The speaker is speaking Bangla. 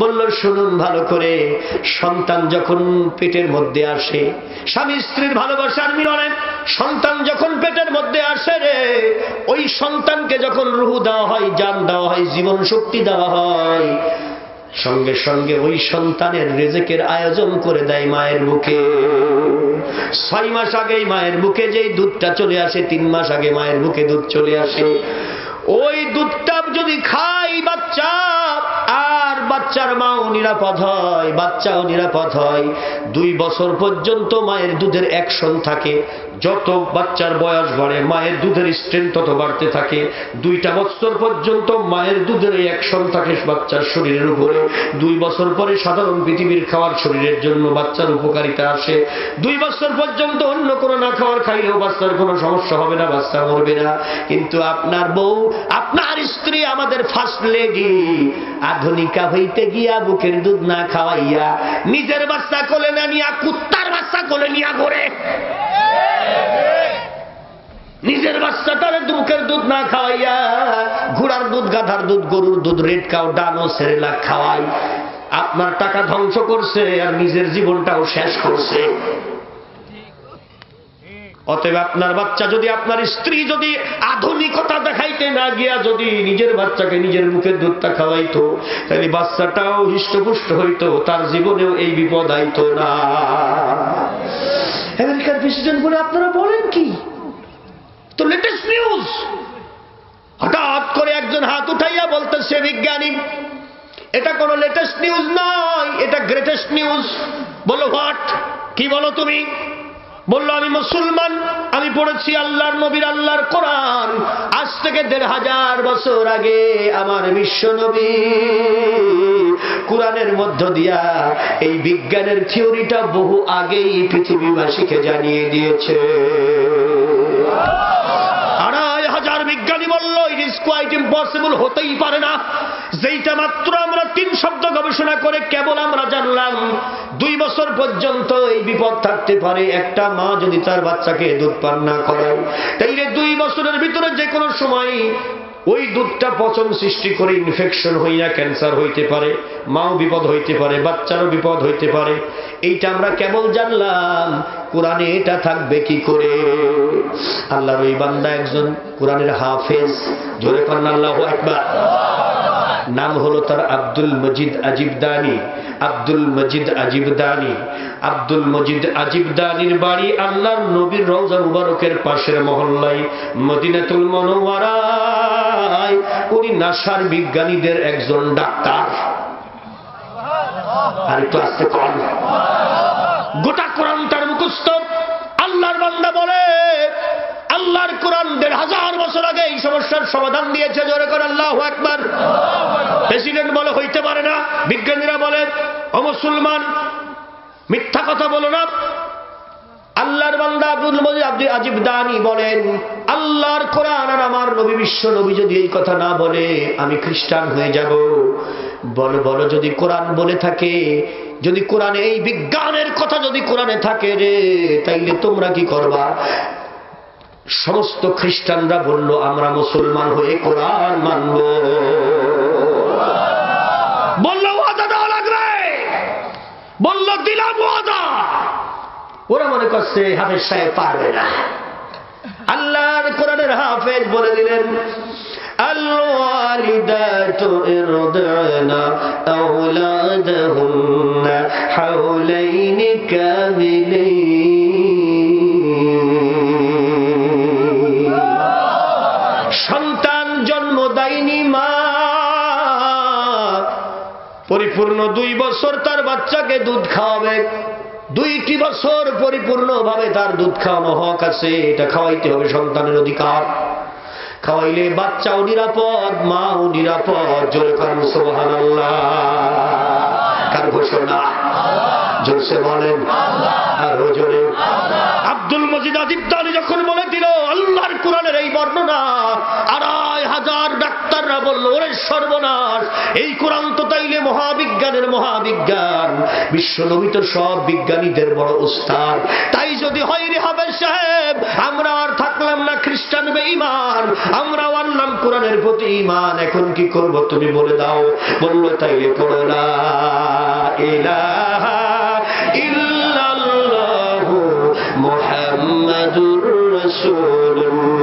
বলল শুনুন ভালো করে, সন্তান যখন পেটের মধ্যে আসে, স্বামী স্ত্রীর ভালোবাসার মিলনে সন্তান যখন পেটের মধ্যে আসে রে, ওই সন্তানকে যখন রূহ দেওয়া হয়, জান দেওয়া হয়, জীবন শক্তি দেওয়া হয়, সঙ্গে সঙ্গে ওই সন্তানের রিজিকের আয়োজন করে দেয় মায়ের বুকে। 6 মাস আগেই মায়ের বুকে যেই দুধটা চলে আসে, 3 মাস আগে মায়ের বুকে দুধ চলে আসে, ওই দুধটা যদি খাই বাচ্চা, আর বাচ্চার মাও নিরাপদ হয়, বাচ্চাও নিরাপদ হয়। 2 বছর পর্যন্ত মায়ের দুধের অ্যাকশন থাকে। যত বাচ্চার বয়স বাড়ে মায়ের দুধের স্ট্রেংথ তত বাড়তে থাকে। 2টা বছর পর্যন্ত মায়ের দুধের অ্যাকশন থাকে বাচ্চার শরীরের উপরে। 2 বছর পরে সাধারণ পৃথিবীর খাওয়ার শরীরের জন্য বাচ্চার উপকারিতা আসে। 2 বছর পর্যন্ত অন্য কোনো না খাওয়ার খাইলেও বাচ্চার কোনো সমস্যা হবে না, বাচ্চা মরবে না। কিন্তু আপনার বউ, আপনার স্ত্রী, আমাদের ফার্স্ট লেডি আধুনিকা হইতে গিয়া বুকের দুধ না খাওয়াইয়া নিজের বাচ্চা কোলে না নিয়া কুত্তার বাচ্চা কোলে নিয়া ঘোরে। নিজের বাচ্চাটার বুকের দুধ না খাওয়াইয়া ঘোড়ার দুধ, গাধার দুধ, গরুর দুধ, রেড কাউ, ডানো, সেরেলাক খাওয়াই। আপনার টাকা ধ্বংস করছে আর নিজের জীবনটাও শেষ করছে। অতএব আপনার বাচ্চা যদি, আপনার স্ত্রী যদি আধুনিকতা দেখাইতে না গিয়া যদি নিজের বাচ্চাকে নিজের মুখের দুধটা খাওয়াইতো, তাহলে বাচ্চাটাও হৃষ্টপুষ্ট হইতো, তার জীবনেও এই বিপদ আইতো না। আমেরিকার প্রেসিডেন্ট বলে আপনারা বলেন কি? তো লেটেস্ট নিউজ। হঠাৎ করে একজন হাত উঠাইয়া বলতেছে বিজ্ঞানী, এটা কোনো লেটেস্ট নিউজ নয়, এটা গ্রেটেস্ট নিউজ। বলো হোয়াট? কি বলো তুমি? বললো আমি মুসলমান, আমি পড়েছি আল্লাহর নবীর, আল্লাহর কোরআন। আজ থেকে 1500 বছর আগে আমার বিশ্ব নবী কোরআনের মধ্য দিয়া এই বিজ্ঞানের থিওরিটা বহু আগেই পৃথিবীবাসীকে জানিয়ে দিয়েছে। 2500 বিজ্ঞানী বলল ইট ইজ কোয়াইট ইম্পসিবল, হতেই পারে না। যেইটা মাত্র আমরা 3 শব্দ গবেষণা করে কেবল আমরা জানলাম 2 বছর পর্যন্ত এই বিপদ থাকতে পারে একটা মা যদি তার বাচ্চাকে দুধ পান না করায়, তাইলে 2 বছরের ভিতরে যে কোনো সময় ওই দুধটা পচন সৃষ্টি করে ইনফেকশন হইয়া ক্যান্সার হইতে পারে, মাও বিপদ হইতে পারে, বাচ্চারও বিপদ হইতে পারে। এইটা আমরা কেবল জানলাম, কোরআনে এটা থাকবে কি করে? আল্লাহর ওই বান্দা একজন কোরআনের হাফেজ, জোরে করেন আল্লাহু আকবার। নাম হলো তার আব্দুল মজিদ আজিবদানি। আব্দুল মজিদ আজিবদানি, আব্দুল মজিদ আজিবদানির বাড়ি আল্লাহর নবীর রওজা মুবারকের পাশের মহল্লায় মদিনাতুল মুনাওয়ারায়। উনি নাসার বিজ্ঞানীদের একজন ডাক্তার। আর একটু আস্তে কর। গোটা কোরআন তার মুখস্থ। আল্লাহর বান্দা বলে আল্লাহর কোরআন 1500 বছর আগে এই সমস্যার সমাধান দিয়েছে। জোরে করে আল্লাহু আকবার। প্রেসিডেন্ট বলে হইতে পারে না, বিজ্ঞানীরা বলে ও মুসলমান মিথ্যা কথা বলো না। আল্লাহর বান্দা আব্দুল মজিদ আজিবদানি বলেন আল্লাহর কোরআন আর আমার নবী বিশ্ব নবী যদি এই কথা না বলে আমি খ্রিস্টান হয়ে যাব। বলো বলো, যদি কোরআন বলে থাকে, যদি কোরআনে এই বিজ্ঞানের কথা যদি কোরআনে থাকে রে, তাইলে তোমরা কি করবা? সমস্ত খ্রিস্টানরা বলল আমরা মুসলমান হয়ে কোরআন মানব। বলল ওয়াদা দেওয়া লাগবে, বলল দিলাম ওয়াদা। ওরা মনে করছে হাফেজ সাহেব পারবে না। আল্লাহর কোরআনের হাফেজ বলে দিলেন الوالدات يرضعن أولادهن حولين كاملين। সন্তান জন্ম দেয়নি মা, পরিপূর্ণ 2 বছর তার বাচ্চাকে দুধ খাওয়াবে। 2টি বছর পরিপূর্ণভাবে তার দুধ খাওয়ানো হক আছে, এটা খাওয়াইতে হবে, সন্তানের অধিকার। খাওয়াইলে বাচ্চাও নিরাপদ, মাও নিরাপদ। জোরে করেন সুবহানাল্লাহ। কার ঘোষণা? জোরসে বলেন আরো জোরে। আব্দুল মজিদ আজিবদানি যখন বলে দিল আল্লাহর কোরআনের এই বর্ণনা, 2500 ডাক্তাররা বলল ওরে সর্বনাশ, এই কোরআন তো তাইলে মহাবিজ্ঞানের মহাবিজ্ঞান। বিশ্ব নবী তো সব বিজ্ঞানীদের বড় উস্তাদ। তাই যদি হয় রে হাফেজ সাহেব, আমরা আর থাকলাম না খ্রিস্টান বেঈমান, আমরাও আনলাম কোরআনের প্রতি ঈমান, এখন কি করব তুমি বলে দাও। বলল তাইলে পড়ো লা ইলাহা ইল্লাল্লাহু মুহাম্মাদুর রাসূলুল্লাহ।